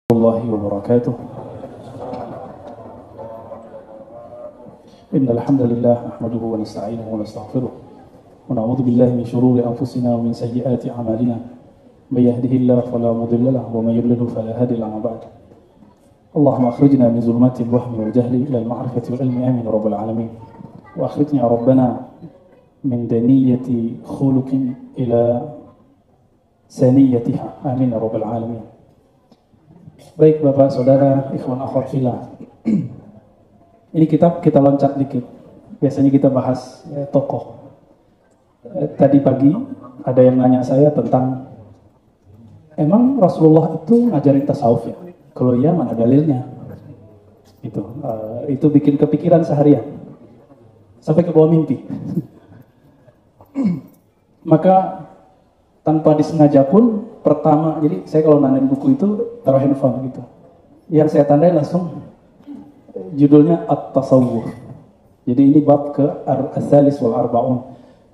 الله وبركاته. إن الحمد لله نحمده ونستعينه ونستغفره ونعوذ بالله من شرور أنفسنا ومن سيئات أعمالنا من يهده الله فلا مضل له ومن يضلل فلا هادي له بعد. اللهم أخرجنا من ظلمات الوهم والجهل إلى المعرفة والعلم آمين رب العالمين. وأخرجنا ربنا من دنية خلق إلى ثانيتها آمين رب العالمين. Baik Bapak, Saudara, Ikhwan Akhwat Fillah. Ini kita loncat dikit. Biasanya kita bahas tokoh. Tadi pagi ada yang nanya saya tentang emang Rasulullah itu ngajarin tasawuf ya? Kalau iya mana dalilnya? Itu bikin kepikiran seharian. Sampai ke bawah mimpi. Maka tanpa disengaja pun pertama, jadi saya kalau nandain buku itu taruh handphone gitu. Yang saya tandain langsung judulnya At-Tasawwuf. Jadi ini bab ke As-Salis wal Arba'un,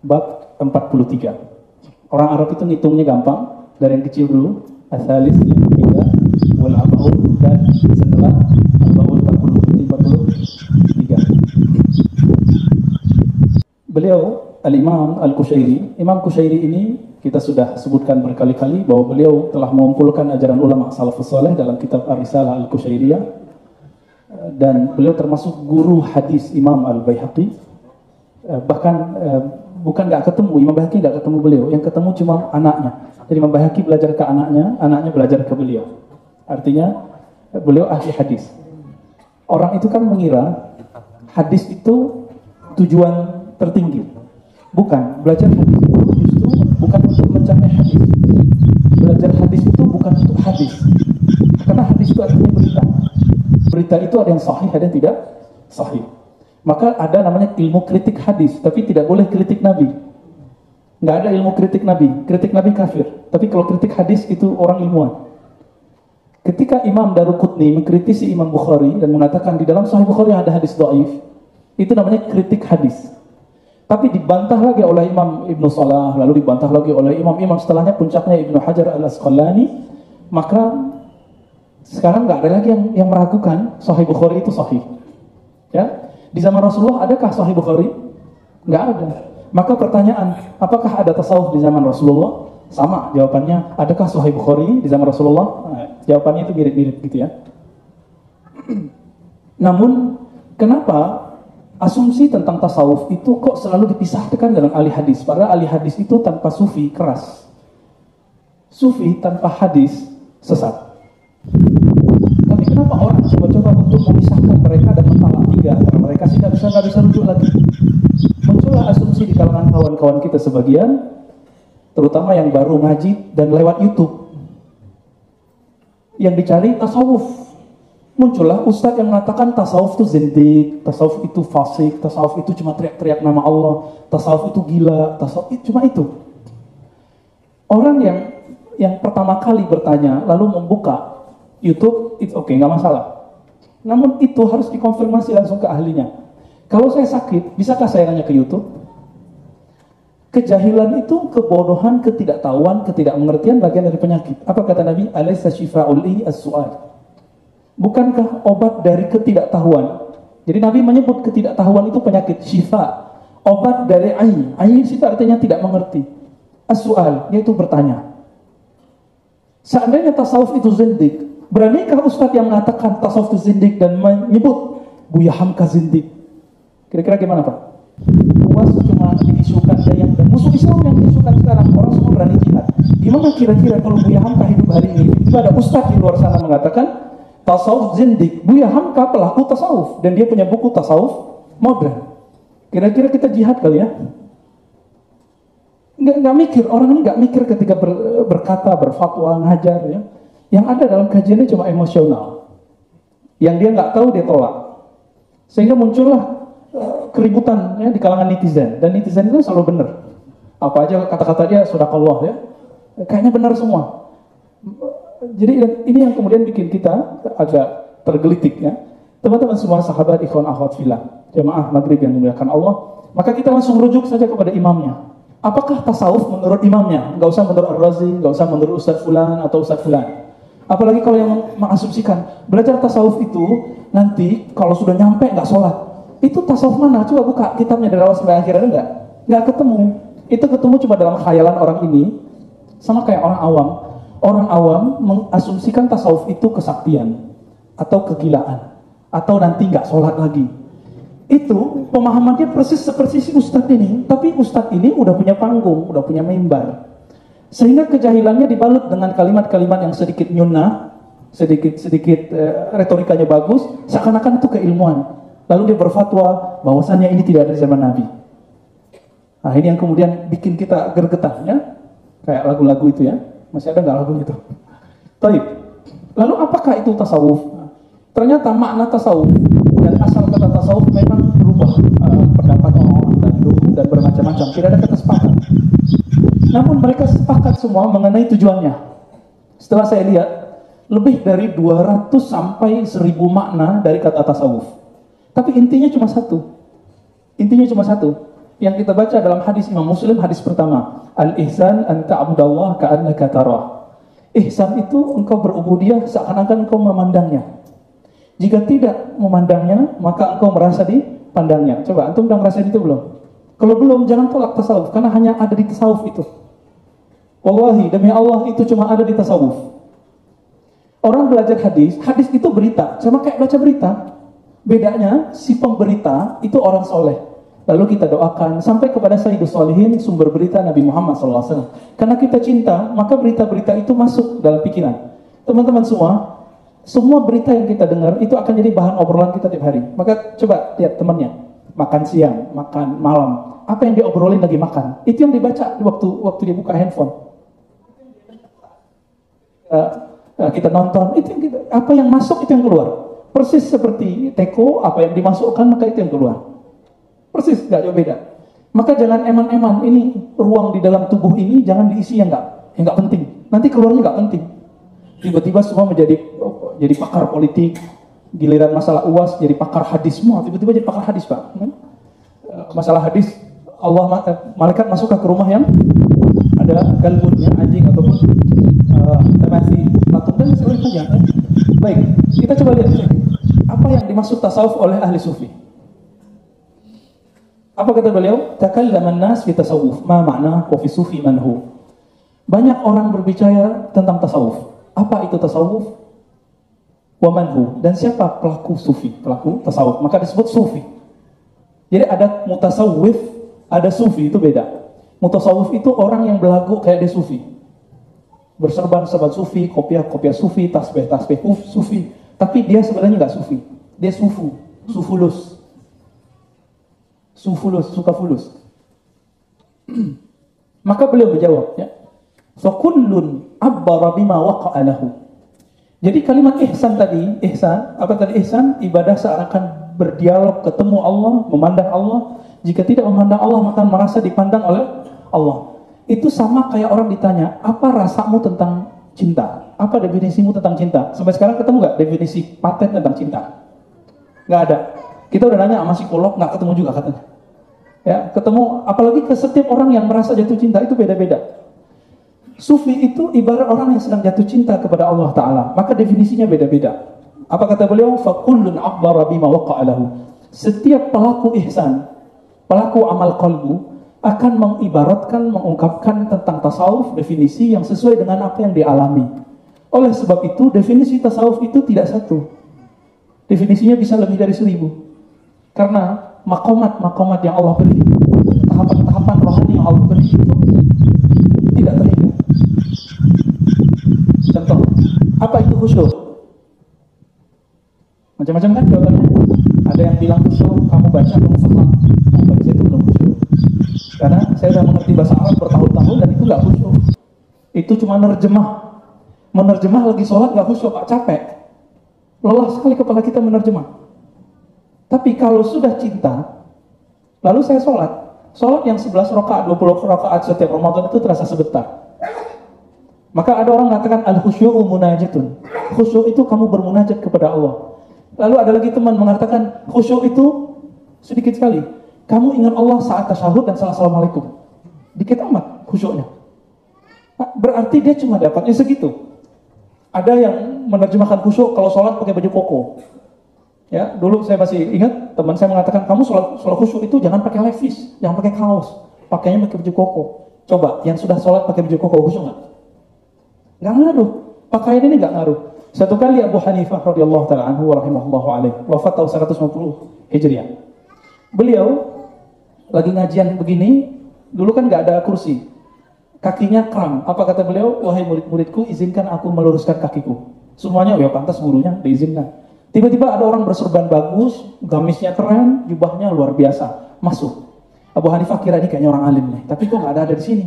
bab 43. Orang Arab itu ngitungnya gampang, dari yang kecil dulu, As-Salis yang ketiga, wal Arba'un, dan setelah Arba'un 43. Beliau Al-Imam Al-Qushairi, Imam Qushairi ini kita sudah sebutkan berkali-kali bahwa beliau telah mengumpulkan ajaran ulama salafus saleh dalam kitab Ar-Risalah Al-Qushairiyah, dan beliau termasuk guru hadis Imam Al-Baihaqi. Bahkan bukan nggak ketemu, Imam Baihaqi nggak ketemu beliau, yang ketemu cuma anaknya. Jadi Imam Baihaqi belajar ke anaknya, anaknya belajar ke beliau. Artinya beliau ahli hadis. Orang itu kan mengira hadis itu tujuan tertinggi. Bukan, belajar hadis itu justru bukan untuk mencapai hadis. Belajar hadis itu bukan untuk hadis. Karena hadis itu artinya berita. Berita itu ada yang sahih, ada yang tidak sahih. Maka ada namanya ilmu kritik hadis, tapi tidak boleh kritik Nabi. Nggak ada ilmu kritik Nabi. Kritik Nabi kafir. Tapi kalau kritik hadis itu orang ilmuwan. Ketika Imam Daruqutni mengkritisi Imam Bukhari dan mengatakan di dalam Sahih Bukhari ada hadis dhaif, itu namanya kritik hadis. Tapi dibantah lagi oleh Imam Ibnu Salah, lalu dibantah lagi oleh imam-imam setelahnya, puncaknya Ibnu Hajar Al-Asqalani. Maka sekarang nggak ada lagi yang meragukan Sahih Bukhari itu sahih. Ya, di zaman Rasulullah adakah Sahih Bukhari? Nggak ada. Maka pertanyaan, apakah ada tasawuf di zaman Rasulullah? Sama jawabannya. Adakah Sahih Bukhari di zaman Rasulullah? Nah, jawabannya itu mirip-mirip gitu ya. Namun kenapa asumsi tentang tasawuf itu kok selalu dipisahkan dalam ahli hadis? Padahal ahli hadis itu tanpa sufi keras, sufi tanpa hadis sesat. Tapi kenapa orang coba-coba untuk memisahkan mereka dan mentalak tiga antara mereka sehingga nggak bisa rujuk lagi? Muncullah asumsi di kalangan kawan-kawan kita sebagian, terutama yang baru ngaji dan lewat YouTube, yang dicari tasawuf. Muncullah ustadz yang mengatakan tasawuf itu zindik, tasawuf itu fasik, tasawuf itu cuma teriak-teriak nama Allah, tasawuf itu gila, tasawuf itu cuma itu. Orang yang pertama kali bertanya lalu membuka YouTube, itu oke, nggak masalah. Namun itu harus dikonfirmasi langsung ke ahlinya. Kalau saya sakit, bisakah saya nanya ke YouTube? Kejahilan itu kebodohan, ketidaktahuan, ketidakmengertian bagian dari penyakit. Apa kata Nabi? Alaysa shifa'ul as-su'al. Bukankah obat dari ketidaktahuan? Jadi Nabi menyebut ketidaktahuan itu penyakit, syifa. Obat dari ain. Ain itu artinya tidak mengerti. As-su'al, yaitu bertanya. Seandainya tasawuf itu zindik, beranikah ustadz yang mengatakan tasawuf itu zindik dan menyebut Buya Hamka zindik? Kira-kira gimana Pak? Puas cuma diisukan yang dan musuh Islam yang diisukan sekarang, orang semua berani jihad. Gimana kira-kira kalau Buya Hamka hidup hari ini? Tiba ada ustadz di luar sana mengatakan tasawuf zindik, Buya Hamka pelaku tasawuf, dan dia punya buku tasawuf modern. Kira-kira kita jihad kali ya? Nggak mikir, orang ini nggak mikir ketika berkata, berfatwa, ngajar ya. Yang ada dalam kajiannya cuma emosional. Yang dia nggak tahu dia tolak. Sehingga muncullah keributan ya di kalangan netizen, dan netizen itu selalu benar. Apa aja kata-kata dia shodaqallah ya, kayaknya benar semua. Jadi ini yang kemudian bikin kita agak tergelitik ya. Teman-teman semua sahabat ikhwan akhwat fillah, jamaah maghrib yang dimuliakan Allah, maka kita langsung rujuk saja kepada imamnya. Apakah tasawuf menurut imamnya? Nggak usah menurut Ar-Razi, nggak usah menurut Ustadz Fulan atau Ustadz Fulan. Apalagi kalau yang mengasumsikan belajar tasawuf itu nanti kalau sudah nyampe nggak sholat. Itu tasawuf mana? Coba buka kitabnya dari awal sampai akhir, ada nggak ketemu. Itu ketemu cuma dalam khayalan orang ini, sama kayak orang awam. Orang awam mengasumsikan tasawuf itu kesaktian atau kegilaan atau nanti nggak sholat lagi. Itu pemahamannya persis seperti si ustadz ini, tapi ustadz ini udah punya panggung, udah punya mimbar, sehingga kejahilannya dibalut dengan kalimat-kalimat yang sedikit nyunnah, sedikit retorikanya bagus, seakan-akan itu keilmuan. Lalu dia berfatwa bahwasannya ini tidak ada di zaman Nabi. Nah, ini yang kemudian bikin kita gergetan, ya, kayak lagu-lagu itu, ya. Masih ada nggak lagu itu? Baik. Lalu apakah itu tasawuf? Ternyata makna tasawuf dan asal kata tasawuf memang berubah pendapat orang-orang dan bermacam-macam. Tidak ada kata sepakat. Namun mereka sepakat semua mengenai tujuannya. Setelah saya lihat, lebih dari 200 sampai 1000 makna dari kata tasawuf. Tapi intinya cuma satu. Intinya cuma satu. Yang kita baca dalam hadis Imam Muslim, hadis pertama, al-ihsan an ta'budallah ka'annaka tarah. Ihsan itu engkau berubudiyah seakan-akan engkau memandangnya. Jika tidak memandangnya, maka engkau merasa dipandangnya. Coba antum udah ngerasain itu belum? Kalau belum, jangan tolak tasawuf, karena hanya ada di tasawuf itu. Wallahi, demi Allah, itu cuma ada di tasawuf. Orang belajar hadis, hadis itu berita, sama kayak baca berita. Bedanya, si pemberita itu orang soleh. Lalu kita doakan sampai kepada Sayyidus Sholihin, sumber berita Nabi Muhammad SAW. Karena kita cinta, maka berita-berita itu masuk dalam pikiran. Teman-teman semua berita yang kita dengar itu akan jadi bahan obrolan kita tiap hari. Maka coba lihat temannya, makan siang, makan malam, apa yang diobrolin lagi makan. Itu yang dibaca waktu dia buka handphone. Kita nonton, itu yang apa yang masuk itu yang keluar. Persis seperti teko, apa yang dimasukkan maka itu yang keluar. Persis, nggak jauh beda. Maka jangan eman-eman, ini ruang di dalam tubuh ini jangan diisi yang nggak penting. Nanti keluarnya nggak penting. Tiba-tiba semua menjadi pakar politik, giliran masalah UAS jadi pakar hadis semua. Tiba-tiba jadi pakar hadis, Pak. Masalah hadis, malaikat masuk ke rumah yang ada galbunnya, anjing ataupun temasi patung dan sebagainya. Baik, kita coba lihat apa yang dimaksud tasawuf oleh ahli sufi. Apa kata beliau? Takallaman nas fi tasawuf, ma ma'na wa fi sufi manhu. Banyak orang berbicara tentang tasawuf. Apa itu tasawuf? Wa manhu, dan siapa pelaku sufi, pelaku tasawuf? Maka disebut sufi. Jadi ada mutasawwif, ada sufi, itu beda. Mutasawwif itu orang yang belagu kayak dia sufi. Berserban-serban sufi, kopiah sufi, tasbih sufi. Tapi dia sebenarnya nggak sufi. Dia sufulus. Suka fulus. Maka beliau menjawab, ya. Fakullun abbara bima waqa'a lahu. Jadi kalimat ihsan tadi, ihsan ibadah seakan berdialog, ketemu Allah, memandang Allah. Jika tidak memandang Allah, maka merasa dipandang oleh Allah. Itu sama kayak orang ditanya, apa rasamu tentang cinta? Apa definisimu tentang cinta? Sampai sekarang ketemu nggak definisi paten tentang cinta? Nggak ada. Kita udah nanya sama psikolog, nggak ketemu juga katanya. Ya, ketemu, apalagi ke setiap orang yang merasa jatuh cinta itu beda-beda. Sufi itu ibarat orang yang sedang jatuh cinta kepada Allah Ta'ala, maka definisinya beda-beda. Apa kata beliau? Fakullun akhbara bima waqa'a lahu. Setiap pelaku ihsan, pelaku amal qalbu akan mengibaratkan, mengungkapkan tentang tasawuf definisi yang sesuai dengan apa yang dialami. Oleh sebab itu, definisi tasawuf itu tidak satu. Definisinya bisa lebih dari 1000. Karena makomat yang Allah beri, tahapan-tahapan rohani yang Allah beri itu tidak terhitung. Contoh, apa itu khusyuk? Macam-macam kan jawabannya. Ada yang bilang khusyuk, kamu baca, kamu faham. Bagi saya itu belum khusyuk. Karena saya sudah mengerti bahasa Arab bertahun-tahun dan itu nggak khusyuk. Itu cuma menerjemah lagi sholat nggak khusyuk, Pak, capek. Lelah sekali kepala kita menerjemah. Tapi kalau sudah cinta, lalu saya sholat yang 11 rakaat, 20 rakaat setiap Ramadan itu terasa sebentar. Maka ada orang mengatakan al-khusyu'u munajatun. Khusyuk itu kamu bermunajat kepada Allah. Lalu ada lagi teman mengatakan khusyuk itu sedikit sekali. Kamu ingat Allah saat tasyahud dan assalamualaikum. Dikit amat khusyuknya. Berarti dia cuma dapatnya segitu. Ada yang menerjemahkan khusyuk kalau sholat pakai baju koko. Ya, dulu saya masih ingat teman saya mengatakan kamu sholat khusyuk itu jangan pakai levis, jangan pakai kaos, pakainya pakai baju koko. Coba yang sudah sholat pakai baju koko khusyuk nggak? Nggak ngaruh. Pakaian ini nggak ngaruh. Satu kali Abu Hanifah radhiyallahu taala anhu rahimahullahu alaihi wafat tahun 150 Hijriah. Beliau lagi ngajian begini, dulu kan nggak ada kursi. Kakinya kram. Apa kata beliau? Wahai murid-muridku, izinkan aku meluruskan kakiku. Semuanya ya pantas gurunya diizinkan. Tiba-tiba ada orang berserban bagus, gamisnya keren, jubahnya luar biasa. Masuk. Abu Hanifah kira ini kayaknya orang alim nih, tapi kok nggak ada di sini.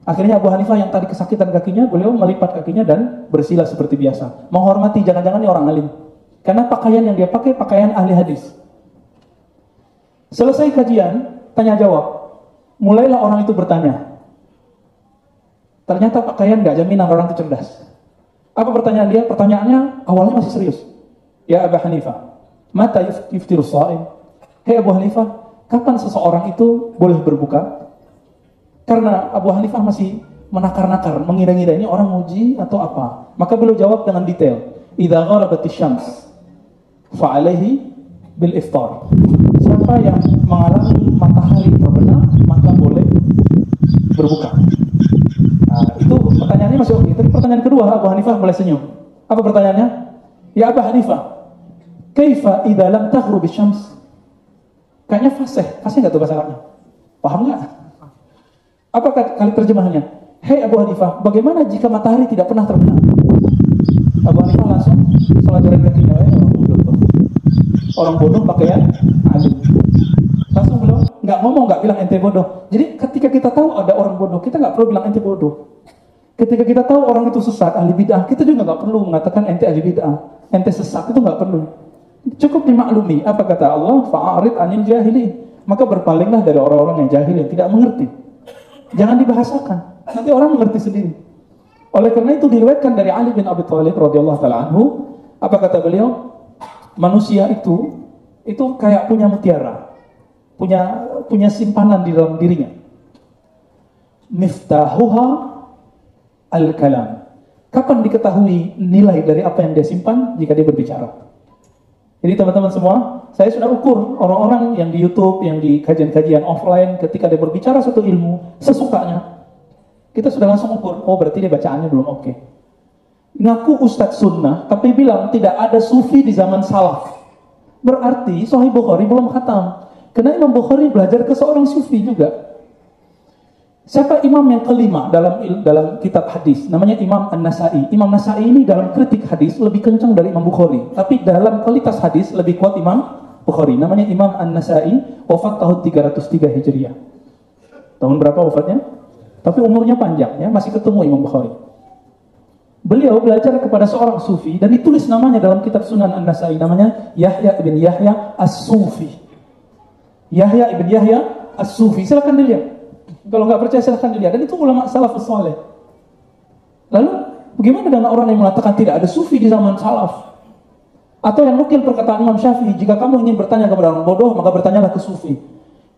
Akhirnya Abu Hanifah yang tadi kesakitan kakinya, beliau melipat kakinya dan bersila seperti biasa. Menghormati, jangan-jangan ini orang alim. Karena pakaian yang dia pakai, pakaian ahli hadis. Selesai kajian, tanya jawab. Mulailah orang itu bertanya. Ternyata pakaian nggak jaminan orang itu cerdas. Apa pertanyaan dia? Pertanyaannya awalnya masih serius. Ya Abu Hanifah, mata yuftiru sha'im? Hei Abu Hanifah, kapan seseorang itu boleh berbuka? Karena Abu Hanifah masih menakar-nakar, mengira-ngira ini orang muji atau apa. Maka beliau jawab dengan detail. Idza gharabatis syams fa'alaihi bil iftar. Siapa yang mengalami matahari terbenam, maka boleh berbuka. Nah, itu pertanyaannya masih oke. Tapi pertanyaan kedua, Abu Hanifah mulai senyum. Apa pertanyaannya? Ya Abu Hanifah, kaifa idza lam taghrub asy-syams? Kayaknya fasih nggak tuh bahasa Arabnya? Paham nggak? Apa kali terjemahannya? Hei Abu Hanifah, bagaimana jika matahari tidak pernah terbenam? Abu Hanifah langsung sholat jalan kakinya, orang bodoh tuh. Orang bodoh pakaian alim. Langsung beliau nggak ngomong, nggak bilang ente bodoh. Jadi ketika kita tahu ada orang bodoh, kita nggak perlu bilang ente bodoh. Ketika kita tahu orang itu sesat, ahli bid'ah, kita juga nggak perlu mengatakan ente ahli bid'ah. Ente sesat, itu nggak perlu. Cukup dimaklumi. Apa kata Allah? Fa'arid anil jahili. Maka berpalinglah dari orang-orang yang jahil, yang tidak mengerti. Jangan dibahasakan. Nanti orang mengerti sendiri. Oleh karena itu diriwayatkan dari Ali bin Abi Thalib radhiyallahu taala anhu, apa kata beliau? Manusia itu kayak punya mutiara. Punya simpanan di dalam dirinya. Miftahuha al-kalam. Kapan diketahui nilai dari apa yang dia simpan? Jika dia berbicara. Jadi teman-teman semua, saya sudah ukur orang-orang yang di YouTube, yang di kajian-kajian offline, ketika dia berbicara suatu ilmu, sesukanya, kita sudah langsung ukur, oh berarti dia bacaannya belum oke. Ngaku Ustadz Sunnah, tapi bilang tidak ada sufi di zaman salaf. Berarti Sahih Bukhari belum khatam. Karena Imam Bukhari belajar ke seorang sufi juga. Siapa imam yang kelima dalam kitab hadis? Namanya Imam An-Nasai. Imam Nasai ini dalam kritik hadis lebih kencang dari Imam Bukhari. Tapi dalam kualitas hadis lebih kuat Imam Bukhari. Namanya Imam An-Nasai, wafat tahun 303 Hijriah. Tahun berapa wafatnya? Tapi umurnya panjang ya, masih ketemu Imam Bukhari. Beliau belajar kepada seorang sufi dan ditulis namanya dalam kitab Sunan An-Nasai, namanya Yahya ibn Yahya As-Sufi. Yahya ibn Yahya As-Sufi. Silakan dilihat. Kalau nggak percaya silahkan dilihat. Dan itu ulama salafus saleh. Lalu bagaimana dengan orang yang mengatakan tidak ada sufi di zaman salaf? Atau yang nukil perkataan Imam Syafi'i, jika kamu ingin bertanya kepada orang bodoh, maka bertanyalah ke sufi.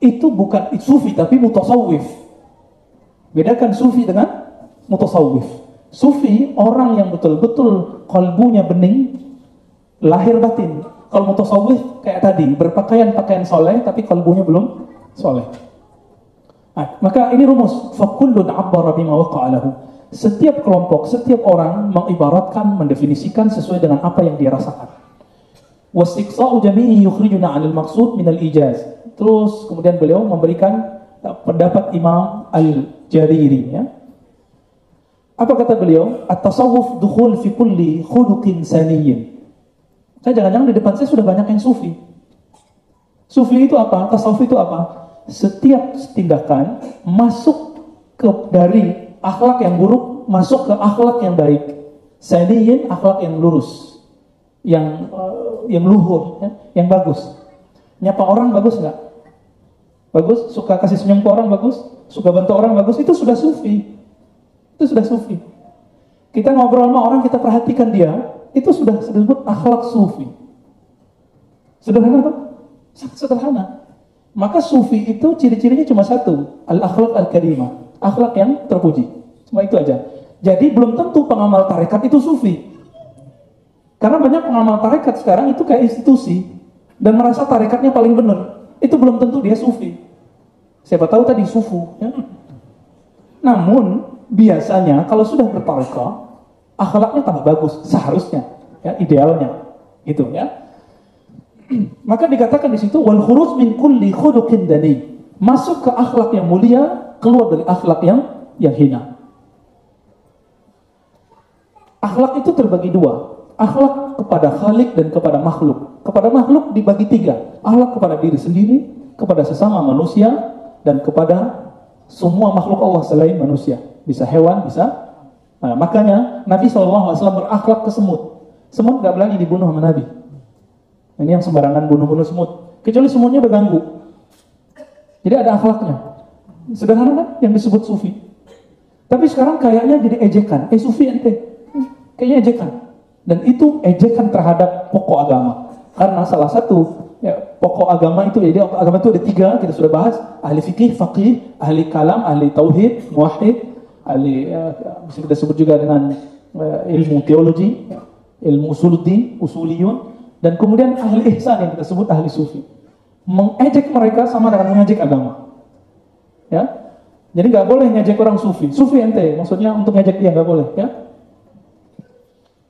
Itu bukan sufi tapi mutasawwif. Bedakan sufi dengan mutasawwif. Sufi orang yang betul-betul kalbunya bening, lahir batin. Kalau mutasawwif kayak tadi, berpakaian pakaian soleh tapi kalbunya belum soleh. Nah, maka ini rumus, fakullun abbara bima waqa'a lahu. Setiap kelompok, setiap orang mengibaratkan, mendefinisikan sesuai dengan apa yang dia rasakan. Wastiqsa'u jami'i yukhrijuna 'anil maqsud minal ijaz. Terus kemudian beliau memberikan pendapat Imam Al-Jariri ya. Apa kata beliau? At-tasawuf dukhul fi kulli khuluqin saniyyin. Saya jangan-jangan di depan saya sudah banyak yang sufi. Sufi itu apa? Tasawuf itu apa? Setiap tindakan masuk dari akhlak yang buruk masuk ke akhlak yang baik. Saniyin, akhlak yang lurus, yang luhur, ya, yang bagus. Nyapa orang bagus nggak? Bagus. Suka kasih senyum ke orang bagus. Suka bantu orang bagus. Itu sudah sufi. Itu sudah sufi. Kita ngobrol sama orang, kita perhatikan dia. Itu sudah disebut akhlak sufi. Sederhana tuh? Sederhana. Maka sufi itu ciri-cirinya cuma satu, al-akhlaq al-karimah, akhlak yang terpuji. Cuma itu aja. Jadi belum tentu pengamal tarekat itu sufi. Karena banyak pengamal tarekat sekarang itu kayak institusi dan merasa tarekatnya paling benar. Itu belum tentu dia sufi. Siapa tahu tadi sufu. Ya. Namun biasanya kalau sudah bertarekah, akhlaknya tambah bagus seharusnya, ya, idealnya, gitu ya. Maka dikatakan di situ wal khuruj min kulli khuluqin dani, masuk ke akhlak yang mulia, keluar dari akhlak yang hina. Akhlak itu terbagi dua, akhlak kepada khalik dan kepada makhluk. Kepada makhluk dibagi tiga, akhlak kepada diri sendiri, kepada sesama manusia, dan kepada semua makhluk Allah selain manusia. Bisa hewan, bisa. Nah, makanya Nabi SAW berakhlak ke semut. Semut gak berani dibunuh sama Nabi. Ini yang sembarangan bunuh-bunuh semut. Kecuali semutnya udah ganggu. Jadi ada akhlaknya. Sederhana kan yang disebut sufi. Tapi sekarang kayaknya jadi ejekan. Sufi ente. Kayaknya ejekan. Dan itu ejekan terhadap pokok agama. Karena salah satu pokok agama itu, jadi agama itu ada tiga, kita sudah bahas. Ahli fikih, faqih, ahli kalam, ahli tauhid, muwahhid, ahli bisa kita sebut juga dengan ilmu teologi, ilmu usuluddin, usuliyun, dan kemudian ahli ihsan yang kita sebut ahli sufi. Mengejek mereka sama dengan mengejek agama. Ya. Jadi nggak boleh ngejek orang sufi. Sufi ente, maksudnya untuk ngejek dia nggak boleh, ya.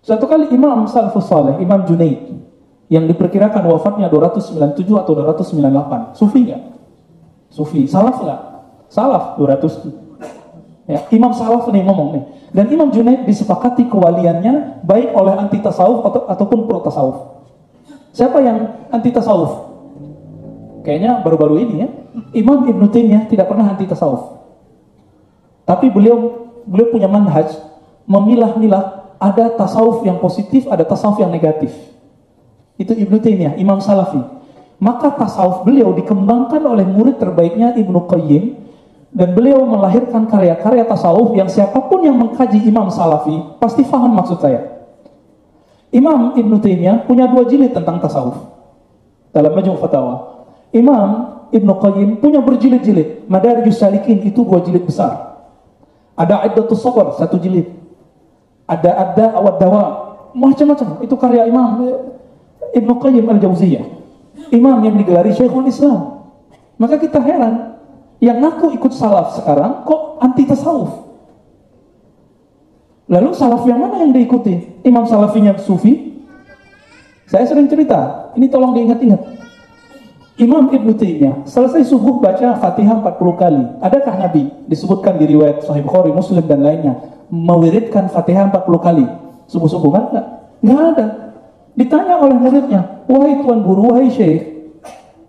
Suatu kali Imam Salafus Saleh, Imam Junaid, yang diperkirakan wafatnya 297 atau 298. Sufi nggak? Sufi. Salaf nggak? Salaf 200. Ya, Imam Salaf nih ngomong nih. Dan Imam Junaid disepakati kewaliannya baik oleh anti tasawuf ataupun pro tasawuf. Siapa yang anti tasawuf? Kayaknya baru-baru ini ya. Imam Ibn Taimiyah tidak pernah anti tasawuf. Tapi beliau punya manhaj memilah-milah, ada tasawuf yang positif, ada tasawuf yang negatif. Itu Ibnu Taimiyah, Imam Salafi. Maka tasawuf beliau dikembangkan oleh murid terbaiknya Ibnu Qayyim, dan beliau melahirkan karya-karya tasawuf yang siapapun yang mengkaji Imam Salafi pasti paham maksud saya. Imam Ibnu Taimiyah punya 2 jilid tentang tasawuf dalam Majmu' Fatawa. Imam Ibnu Qayyim punya berjilid-jilid. Madarijus Salikin itu 2 jilid besar. Ada Iddatus Sabr 1 jilid. Ada Awad Dawa, macam-macam. Itu karya Imam Ibnu Qayyim Al-Jauziyah, imam yang digelari Syekhul Islam. Maka kita heran, yang ngaku ikut salaf sekarang kok anti tasawuf. Lalu salaf yang mana yang diikuti? Imam salafinya sufi? Saya sering cerita, ini tolong diingat-ingat. Imam Ibnu Taimiyah selesai subuh baca Fatihah 40 kali. Adakah Nabi disebutkan di riwayat Sahih Bukhari, Muslim dan lainnya mewiridkan Fatihah 40 kali subuh-subuh? Kan? Nggak ada. Ditanya oleh muridnya, wahai tuan guru, wahai syekh,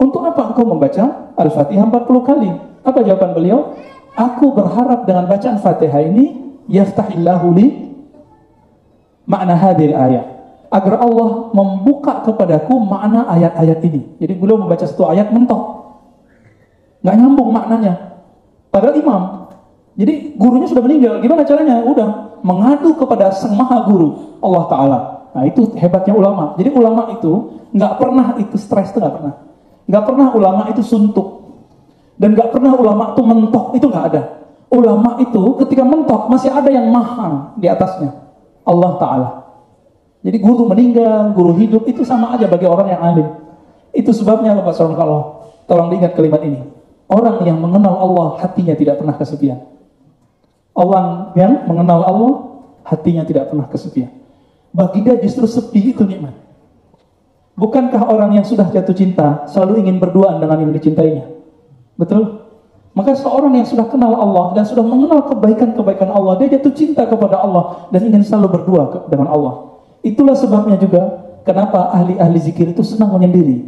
untuk apa engkau membaca Al-Fatihah 40 kali? Apa jawaban beliau? Aku berharap dengan bacaan Fatihah ini yaftahillahu li makna hadhil ayat, agar Allah membuka kepadaku makna ayat-ayat ini. Jadi beliau membaca satu ayat mentok, nggak nyambung maknanya. Padahal imam. Jadi gurunya sudah meninggal. Gimana caranya? Udah mengadu kepada Sang Maha Guru Allah Ta'ala. Nah itu hebatnya ulama. Jadi ulama itu nggak pernah itu stres, itu nggak pernah ulama itu suntuk, dan nggak pernah ulama itu mentok, itu nggak ada. Ulama itu ketika mentok masih ada yang maha di atasnya, Allah Ta'ala. Jadi guru meninggal, guru hidup itu sama aja bagi orang yang alim. Itu sebabnya Bapak Saudara Allah, tolong diingat kalimat ini. Orang yang mengenal Allah hatinya tidak pernah kesepian. Orang yang mengenal Allah hatinya tidak pernah kesepian. Bagi dia justru sepi itu nikmat. Bukankah orang yang sudah jatuh cinta selalu ingin berduaan dengan yang dicintainya? Betul? Maka seorang yang sudah kenal Allah dan sudah mengenal kebaikan-kebaikan Allah, dia jatuh cinta kepada Allah dan ingin selalu berdua dengan Allah. Itulah sebabnya juga kenapa ahli-ahli zikir itu senang menyendiri.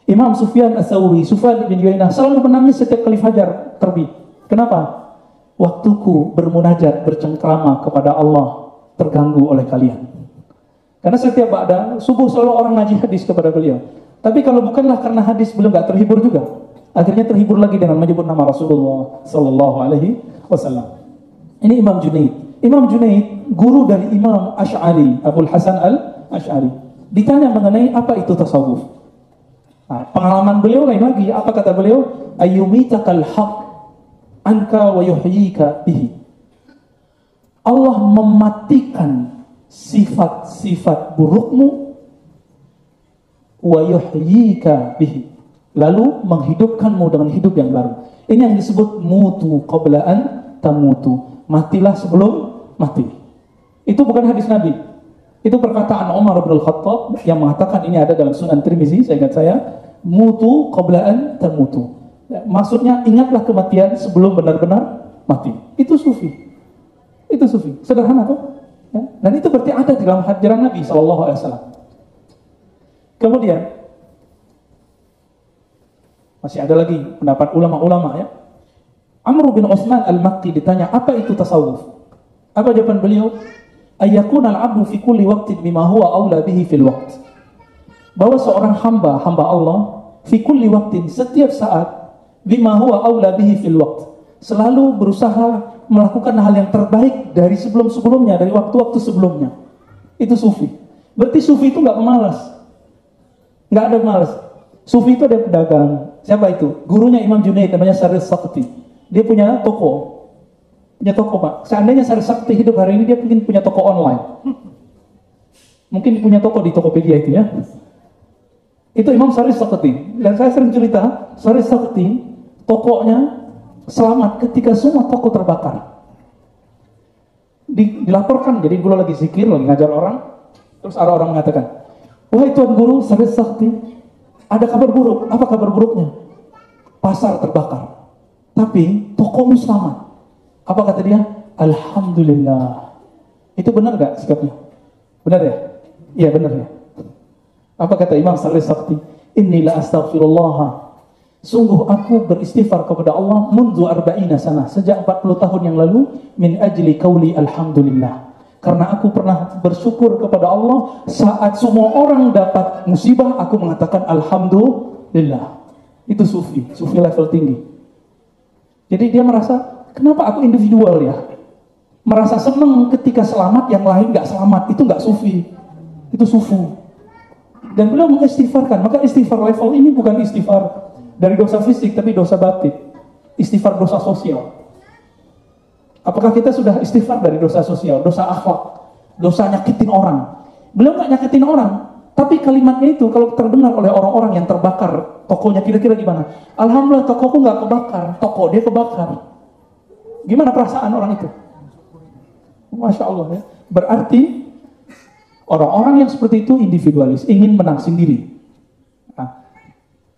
Imam Sufyan Ats-Tsauri, Sufyan bin Uyainah selalu menangis setiap kali fajar terbit. Kenapa? Waktuku bermunajat, bercengkrama kepada Allah terganggu oleh kalian. Karena setiap ba'da subuh selalu orang ngaji hadis kepada beliau. Tapi kalau bukanlah karena hadis, beliau nggak terhibur juga. Akhirnya terhibur lagi dengan menyebut nama Rasulullah Sallallahu Alaihi Wasallam. Ini Imam Junaid. Imam Junaid guru dari Imam Asy'ari, Abul Hasan Al-Asy'ari. Ditanya mengenai apa itu tasawuf. Nah, pengalaman beliau lain lagi. Apa kata beliau? Ayyumitakal haq anka wa yuhyika bihi. Allah mematikan sifat-sifat burukmu, wa yuhyika bihi, lalu menghidupkanmu dengan hidup yang baru. Ini yang disebut mutu qabla an tamutu, matilah sebelum mati. Itu bukan hadis Nabi, itu perkataan Umar bin Khattab yang mengatakan, ini ada dalam Sunan Tirmizi, saya ingat saya, mutu qabla an tamutu, maksudnya ingatlah kematian sebelum benar-benar mati. Itu sufi. Itu sufi. Sederhana tuh. Ya? Dan itu berarti ada di dalam ajaran Nabi SAW. Kemudian masih ada lagi pendapat ulama-ulama ya. Amr bin Utsman al-Makki ditanya, apa itu tasawuf? Apa jawaban beliau? Ayyakuna al-'abdu fi kulli waqtin bima huwa aula bihi fil waqt. Bahwa seorang hamba Allah fi kulli waqtin, setiap saat, bima huwa aula bihi fil waqt, selalu berusaha melakukan hal yang terbaik dari sebelum-sebelumnya, dari waktu-waktu sebelumnya. Itu sufi. Berarti sufi itu nggak pemalas, nggak ada pemalas. Sufi itu ada pedagang. Siapa itu? Gurunya Imam Junaid, namanya Syarif Sakti. Dia punya toko, Pak. Seandainya Syarif Sakti hidup hari ini, dia mungkin punya toko online. Mungkin punya toko di Tokopedia itu ya. Itu Imam Syarif Sakti. Dan saya sering cerita, Syarif Sakti tokonya selamat ketika semua toko terbakar. Dilaporkan, jadi guru lagi zikir, lagi ngajar orang, terus ada orang mengatakan, wahai Tuan Guru Syarif Sakti, ada kabar buruk. Apa kabar buruknya? Pasar terbakar, tapi tokomu selamat. Apa kata dia? Alhamdulillah. Itu benar gak sikapnya? Benar ya? Iya benar ya. Apa kata Imam Syarif Sakti? Inilah astaghfirullah, sungguh aku beristighfar kepada Allah mundu arba'ina sana, sejak 40 tahun yang lalu, min ajli qauli alhamdulillah, karena aku pernah bersyukur kepada Allah saat semua orang dapat musibah, aku mengatakan alhamdulillah. Itu sufi level tinggi. Jadi dia merasa, kenapa aku individual ya? Merasa senang ketika selamat, yang lain gak selamat. Itu gak sufi, itu sufu. Dan beliau mengistighfarkan. Maka istighfar level ini bukan istighfar dari dosa fisik, tapi dosa batin. Istighfar dosa sosial. Apakah kita sudah istighfar dari dosa sosial, dosa akhlak, dosa nyakitin orang? Beliau nggak nyakitin orang, tapi kalimatnya itu kalau terdengar oleh orang-orang yang terbakar tokonya, kira-kira gimana? Alhamdulillah tokoku nggak kebakar, toko dia kebakar. Gimana perasaan orang itu? Masya Allah ya. Berarti orang-orang yang seperti itu individualis, ingin menang sendiri.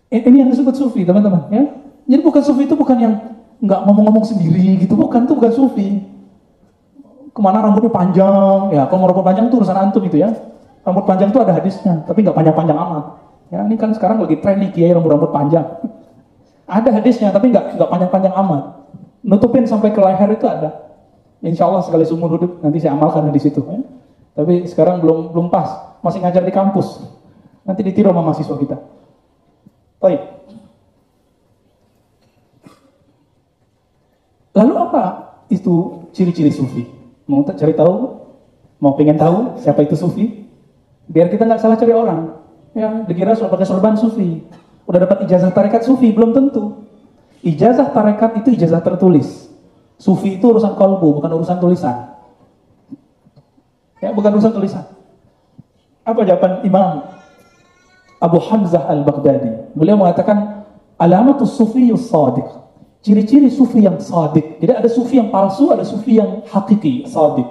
Ini yang disebut sufi, teman-teman ya. Jadi bukan sufi itu bukan yang nggak ngomong-ngomong sendiri gitu, bukan, itu bukan sufi. Kemana rambutnya panjang, ya kalau mau rambut panjang itu urusan antum itu ya. Rambut panjang itu ada hadisnya, tapi nggak panjang-panjang amat. Ya ini kan sekarang lagi tren nih kiai rambut panjang. Ada hadisnya, tapi nggak panjang-panjang amat. Nutupin sampai ke leher itu ada. Insya Allah sekali seumur hidup nanti saya amalkan di situ. Ya. Tapi sekarang belum pas, masih ngajar di kampus. Nanti ditiru sama mahasiswa kita. Baik. Lalu apa itu ciri-ciri sufi? Mau cari tahu? Mau pengen tahu siapa itu sufi? Biar kita nggak salah cari orang. Ya, dikira sudah pakai sorban sufi. Udah dapat ijazah tarekat sufi, belum tentu. Ijazah tarekat itu ijazah tertulis. Sufi itu urusan kalbu, bukan urusan tulisan. Ya, bukan urusan tulisan. Apa jawaban Imam Abu Hamzah al-Baghdadi? Beliau mengatakan, alamatus sufiyus shadiq. Ciri-ciri sufi yang shadiq. Jadi ada sufi yang palsu, ada sufi yang hakiki, shadiq.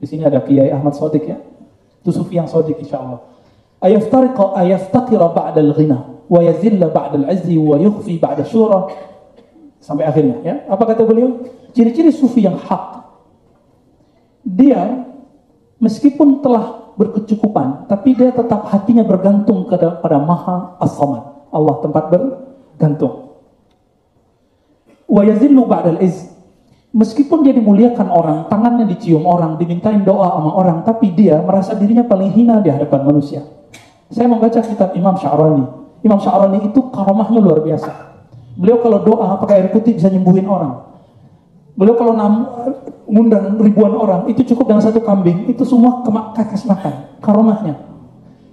Di sini ada Kiai Ahmad Shadiq ya. Itu sufi yang shadiq insyaallah. Ayaftaqira ba'da al-ghina wa yazilla ba'da al-'azzi wa yukhfi ba'da syura. Sampai akhirnya ya. Apa kata beliau? Ciri-ciri sufi yang hak. Dia meskipun telah berkecukupan, tapi dia tetap hatinya bergantung kepada Maha As-Samad. Allah tempat bergantung. Wa yazillu ba'dal iz. Meskipun dia dimuliakan orang, tangannya dicium orang, dimintain doa sama orang, tapi dia merasa dirinya paling hina di hadapan manusia. Saya membaca kitab Imam Sya'rani. Imam Sya'rani itu karamahnya luar biasa. Beliau kalau doa pakai air putih bisa nyembuhin orang. Beliau kalau ngundang ribuan orang, itu cukup dengan satu kambing, itu semua kakak makan, karamahnya.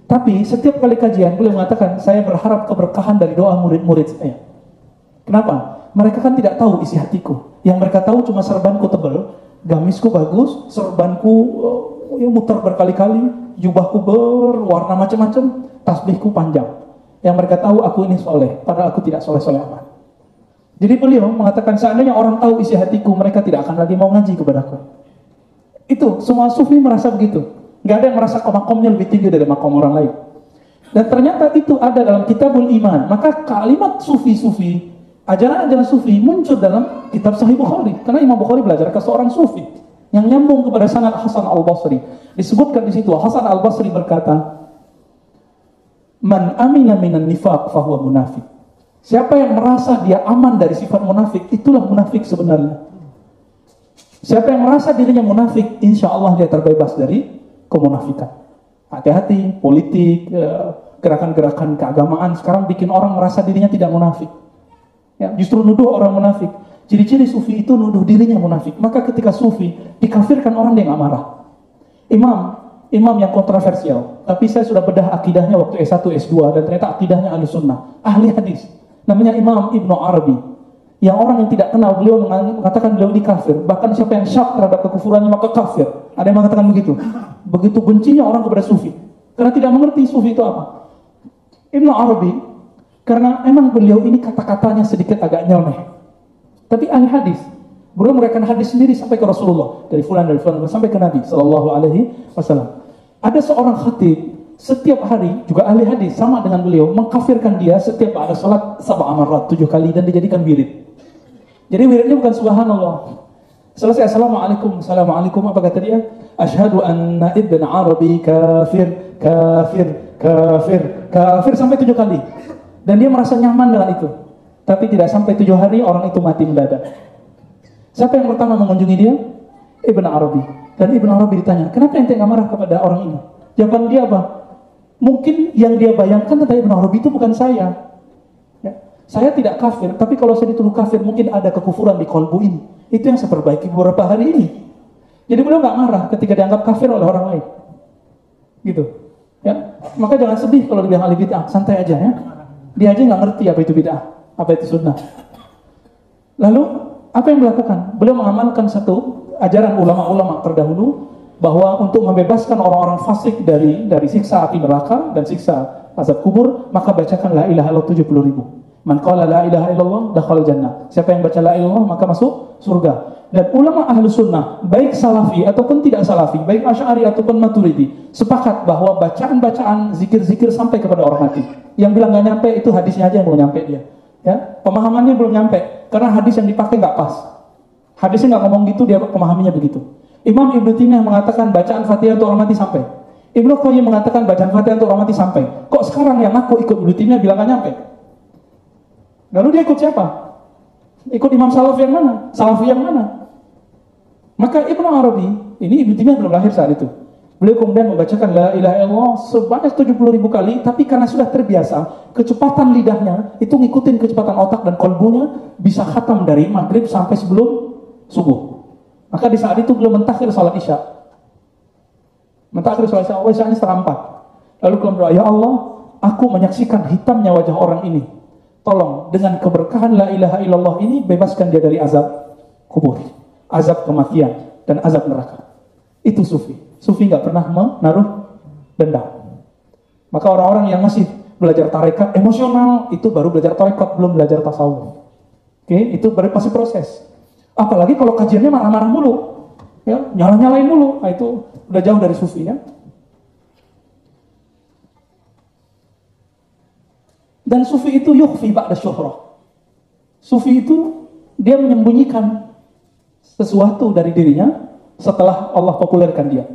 Tapi setiap kali kajian, beliau mengatakan, saya berharap keberkahan dari doa murid-murid saya. Kenapa? Mereka kan tidak tahu isi hatiku. Yang mereka tahu cuma serbanku tebal, gamisku bagus, serbanku ya muter berkali-kali, jubahku berwarna macam-macam, tasbihku panjang. Yang mereka tahu aku ini soleh, padahal aku tidak soleh-soleh amat. Jadi beliau mengatakan seandainya orang tahu isi hatiku, mereka tidak akan lagi mau ngaji kepadaku. Itu semua sufi merasa begitu. Nggak ada yang merasa makomnya lebih tinggi dari makom orang lain. Dan ternyata itu ada dalam Kitabul Iman. Maka kalimat sufi-sufi, ajaran-ajaran sufi muncul dalam kitab Sahih Bukhari. Karena Imam Bukhari belajar ke seorang sufi yang nyambung kepada sanad Hasan Al-Basri. Disebutkan di situ Hasan Al-Basri berkata, "Man amina minan nifaq fahuwa munafik." Siapa yang merasa dia aman dari sifat munafik, itulah munafik sebenarnya. Siapa yang merasa dirinya munafik, insya Allah dia terbebas dari kemunafikan. Hati-hati, politik, gerakan-gerakan keagamaan sekarang bikin orang merasa dirinya tidak munafik. Ya, justru nuduh orang munafik. Ciri-ciri sufi itu nuduh dirinya munafik. Maka ketika sufi dikafirkan orang, dia nggak marah. Imam yang kontroversial, tapi saya sudah bedah akidahnya waktu S1, S2, dan ternyata akidahnya ahli sunnah, ahli hadis. Namanya Imam Ibnu Arabi. Yang orang yang tidak kenal beliau mengatakan beliau ini kafir. Bahkan siapa yang syak terhadap kekufurannya maka kafir. Ada yang mengatakan begitu. Begitu bencinya orang kepada sufi. Karena tidak mengerti sufi itu apa. Ibnu Arabi, karena emang beliau ini kata-katanya sedikit agak nyeleneh. Tapi ahli hadis. Beliau meriwayatkan hadis sendiri sampai ke Rasulullah. Dari fulan sampai ke Nabi SAW. Ada seorang khatib setiap hari juga ahli hadis sama dengan beliau mengkafirkan dia setiap ada salat 7 amarat 7 kali dan dijadikan wirid. Jadi wiridnya bukan subhanallah. Selesai assalamualaikum apa kata dia? Asyhadu anna Ibn Arabi kafir sampai 7 kali. Dan dia merasa nyaman dengan itu. Tapi tidak sampai 7 hari orang itu mati mendadak. Siapa yang pertama mengunjungi dia? Ibn Arabi. Dan Ibn Arabi ditanya, kenapa ente nggak marah kepada orang ini? Jawaban dia apa? Mungkin yang dia bayangkan tentang Ibn Arabi itu bukan saya. Ya. Saya tidak kafir, tapi kalau saya dituduh kafir, mungkin ada kekufuran di kolbu ini. Itu yang saya perbaiki beberapa hari ini. Jadi beliau nggak marah ketika dianggap kafir oleh orang lain. Gitu. Ya. Maka jangan sedih kalau dibilang ahli bid'ah, santai aja ya. Dia aja nggak ngerti apa itu bid'ah, apa itu sunnah. Lalu, apa yang dilakukan? Beliau mengamalkan satu ajaran ulama-ulama terdahulu, bahwa untuk membebaskan orang-orang fasik dari siksa api neraka dan siksa azab kubur, maka bacakan la ilaha illallah 70.000. Man qala la ilaha illallah dakhala jannah. Siapa yang baca la ilaha illallah maka masuk surga. Dan ulama ahlu sunnah, baik salafi ataupun tidak salafi, baik asy'ari ataupun maturidi, sepakat bahwa bacaan-bacaan zikir-zikir sampai kepada orang mati. Yang bilang nggak nyampe itu hadisnya aja yang belum nyampe dia. Ya, pemahamannya belum nyampe karena hadis yang dipakai nggak pas. Hadisnya nggak ngomong gitu, dia pemahaminya begitu. Imam Ibnu Taimiyah mengatakan bacaan Fatihah untuk orang mati sampai. Ibnu Qayyim mengatakan bacaan Fatihah untuk orang mati sampai. Kok sekarang yang aku ikut Ibnu Taimiyah bilang nggak nyampe? Lalu dia ikut siapa? Ikut Imam Salafi yang mana? Salafi yang mana? Maka Ibnu Arabi, ini Ibnu Taimiyah belum lahir saat itu. Beliau kemudian membacakan la ilaha illallah sebanyak 70.000 kali, tapi karena sudah terbiasa, kecepatan lidahnya itu ngikutin kecepatan otak dan kolbunya, bisa khatam dari maghrib sampai sebelum subuh. Maka di saat itu beliau mentakhir salat isya. Mentakhir salat isya, ini 3:30. Lalu beliau berdoa, ya Allah, aku menyaksikan hitamnya wajah orang ini. Tolong dengan keberkahan la ilaha illallah ini bebaskan dia dari azab kubur, azab kematian dan azab neraka. Itu sufi. Sufi nggak pernah menaruh dendam. Maka orang-orang yang masih belajar tarekat emosional itu baru belajar tarekat, belum belajar tasawuf. Oke, itu baru masih proses. Apalagi kalau kajiannya marah-marah mulu, ya, nyala-nyalain mulu, nah itu udah jauh dari sufi ya. Dan sufi itu yukhfi ba'da syuhrah. Sufi itu dia menyembunyikan sesuatu dari dirinya setelah Allah populerkan dia.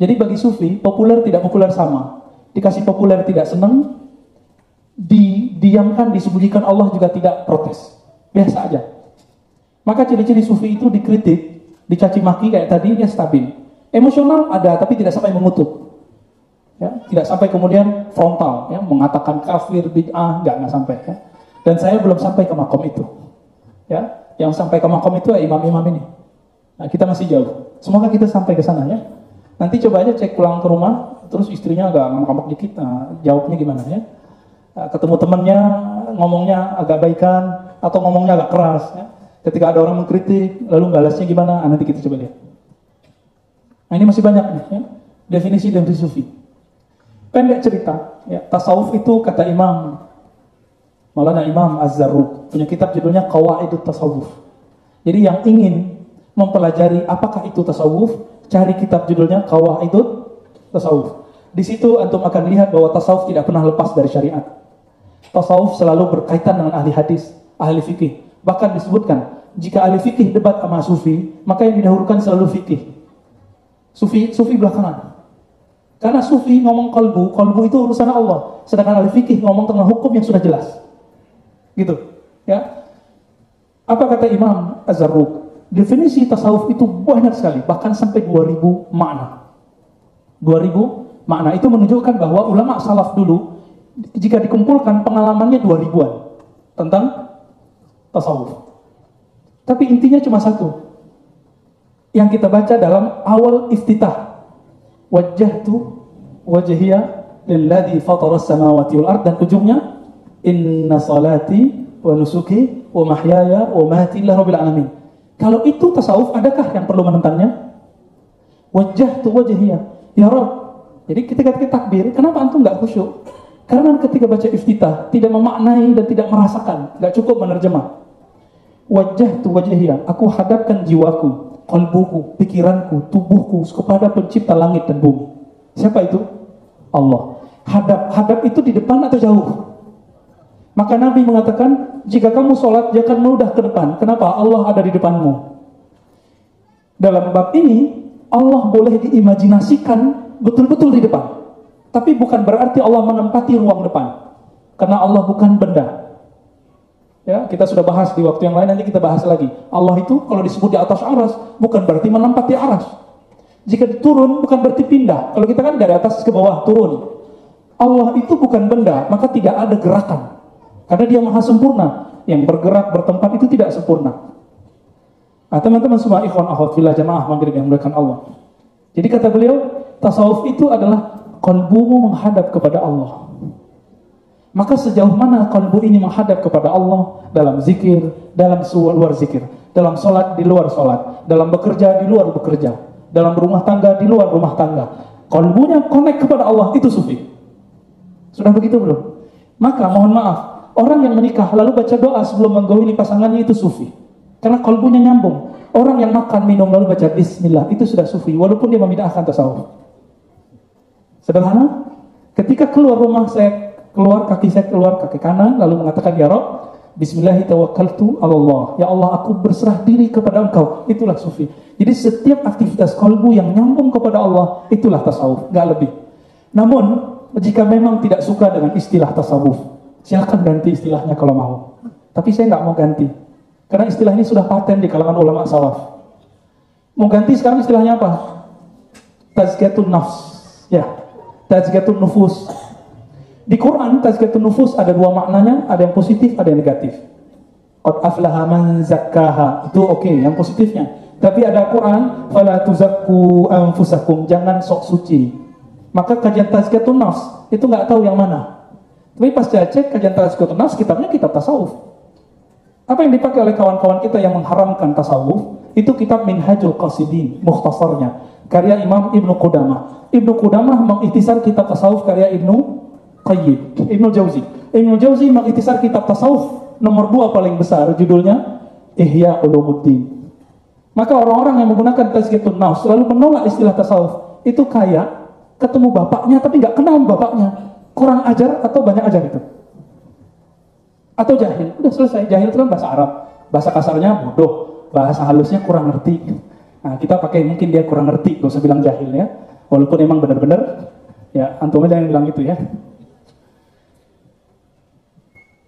Jadi bagi sufi, populer tidak populer sama. Dikasih populer tidak senang, didiamkan, disembunyikan Allah juga tidak protes. Biasa aja. Maka ciri-ciri sufi itu dikritik, dicaci maki kayak tadi, dia stabil. Emosional ada, tapi tidak sampai mengutuk. Ya, tidak sampai kemudian frontal, ya, mengatakan kafir, bid'ah, nggak sampai. Ya. Dan saya belum sampai ke makom itu. Ya, yang sampai ke makom itu ya imam-imam ini. Nah, kita masih jauh. Semoga kita sampai ke sana ya. Nanti coba aja cek pulang ke rumah, terus istrinya agak ngambek dikit, nah, jawabnya gimana ya? Ketemu temannya, ngomongnya agak baikan, atau ngomongnya agak keras. Ya. Ketika ada orang mengkritik, lalu balasnya gimana? Nanti kita coba lihat. Nah ini masih banyak nih ya, definisi sufi. Pendek cerita, ya, tasawuf itu kata Maulana Imam Az-Zarruq punya kitab judulnya Qawaidut Tasawuf. Jadi yang ingin mempelajari apakah itu tasawuf, cari kitab judulnya Qawaidut Tasawuf. Di situ antum akan lihat bahwa tasawuf tidak pernah lepas dari syariat. Tasawuf selalu berkaitan dengan ahli hadis, ahli fikih. Bahkan disebutkan, jika ahli fikih debat sama sufi, maka yang didahulukan selalu fikih. Sufi belakangan. Karena sufi ngomong kalbu itu urusan Allah. Sedangkan ahli fikih ngomong tentang hukum yang sudah jelas. Gitu, ya. Apa kata Imam Az-Zarruq? Definisi tasawuf itu banyak sekali, bahkan sampai 2000 makna. 2000 makna itu menunjukkan bahwa ulama salaf dulu jika dikumpulkan pengalamannya 2000-an tentang tasawuf. Tapi intinya cuma satu. Yang kita baca dalam awal iftitah. Wajjahtu wajhiya lilladzi fataras samawati wal ard, dan ujungnya inna salati wa nusuki wa mahyaya wa mamati lillahi rabbil alamin. Kalau itu tasawuf, adakah yang perlu menentangnya? Wajjahtu wajhiya, ya Rabb. Jadi ketika kita takbir, kenapa antum nggak khusyuk? Karena ketika baca iftitah tidak memaknai dan tidak merasakan, nggak cukup menerjemah. Wajjahtu wajhiya, aku hadapkan jiwaku, qalbuku, pikiranku, tubuhku kepada pencipta langit dan bumi. Siapa itu? Allah. Hadap itu di depan atau jauh? Maka Nabi mengatakan, jika kamu sholat jangan meludah ke depan. Kenapa? Allah ada di depanmu. Dalam bab ini Allah boleh diimajinasikan betul-betul di depan, tapi bukan berarti Allah menempati ruang depan, karena Allah bukan benda. Ya, kita sudah bahas di waktu yang lain, nanti kita bahas lagi. Allah itu kalau disebut di atas aras, bukan berarti menempati aras. Jika turun, bukan berarti pindah. Kalau kita kan dari atas ke bawah, turun. Allah itu bukan benda, maka tidak ada gerakan. Karena dia maha sempurna. Yang bergerak, bertempat itu tidak sempurna. Nah, teman-teman semua, ikhwan akhwat fillah jamaah maghrib yang dimuliakan Allah. Jadi kata beliau, tasawuf itu adalah qalbumu menghadap kepada Allah. Maka sejauh mana qalbu ini menghadap kepada Allah dalam zikir, dalam luar zikir, dalam sholat, di luar sholat, dalam bekerja, di luar bekerja, dalam berumah tangga, di luar rumah tangga, qalbunya connect kepada Allah, itu sufi. Sudah begitu belum? Maka mohon maaf, orang yang menikah lalu baca doa sebelum menggauli pasangannya itu sufi, karena qalbunya nyambung. Orang yang makan, minum lalu baca bismillah, itu sudah sufi, walaupun dia memidahkan tasawuf. Sederhana, ketika keluar rumah kaki saya keluar kaki kanan, lalu mengatakan ya Rabb, bismillahi tawakkaltu Allah, ya Allah aku berserah diri kepada engkau, itulah sufi. Jadi setiap aktivitas qalbu yang nyambung kepada Allah, itulah tasawuf, gak lebih. Namun, jika memang tidak suka dengan istilah tasawuf, silakan ganti istilahnya kalau mau. Tapi saya gak mau ganti, karena istilah ini sudah paten di kalangan ulama salaf. Mau ganti sekarang istilahnya apa? Tazkiyatun nafs, ya, tazkiyatun nufus. Di Quran tazkiyatun nufus ada dua maknanya, ada yang positif, ada yang negatif. Qad aflaha man zakkaha, itu oke, yang positifnya. Tapi ada Quran, fala tuzakku anfusakum, jangan sok suci. Maka kajian tazkiyatun nafs itu nggak tahu yang mana. Tapi pas saya cek kajian tazkiyatun nafs, kitabnya kitab tasawuf. Apa yang dipakai oleh kawan-kawan kita yang mengharamkan tasawuf itu kitab Minhajul Qasidin, mukhtasarnya, karya Imam Ibnu Qudamah. Ibnu Qudamah mengikhtisar kitab tasawuf karya Ibnu Jauzi. Ibnu Jauzi mengikhtisar kitab tasawuf nomor 2 paling besar, judulnya Ihya Ulumuddin. Maka orang-orang yang menggunakan tazkiyatun nafs selalu menolak istilah tasawuf. Itu kayak ketemu bapaknya tapi nggak kenal bapaknya. Kurang ajar atau banyak ajar itu? Atau jahil? Udah selesai. Jahil itu kan bahasa Arab. Bahasa kasarnya bodoh, bahasa halusnya kurang ngerti. Nah, kita pakai mungkin dia kurang ngerti, gak usah bilang jahil ya. Walaupun emang benar-benar ya, antum aja yang bilang gitu ya.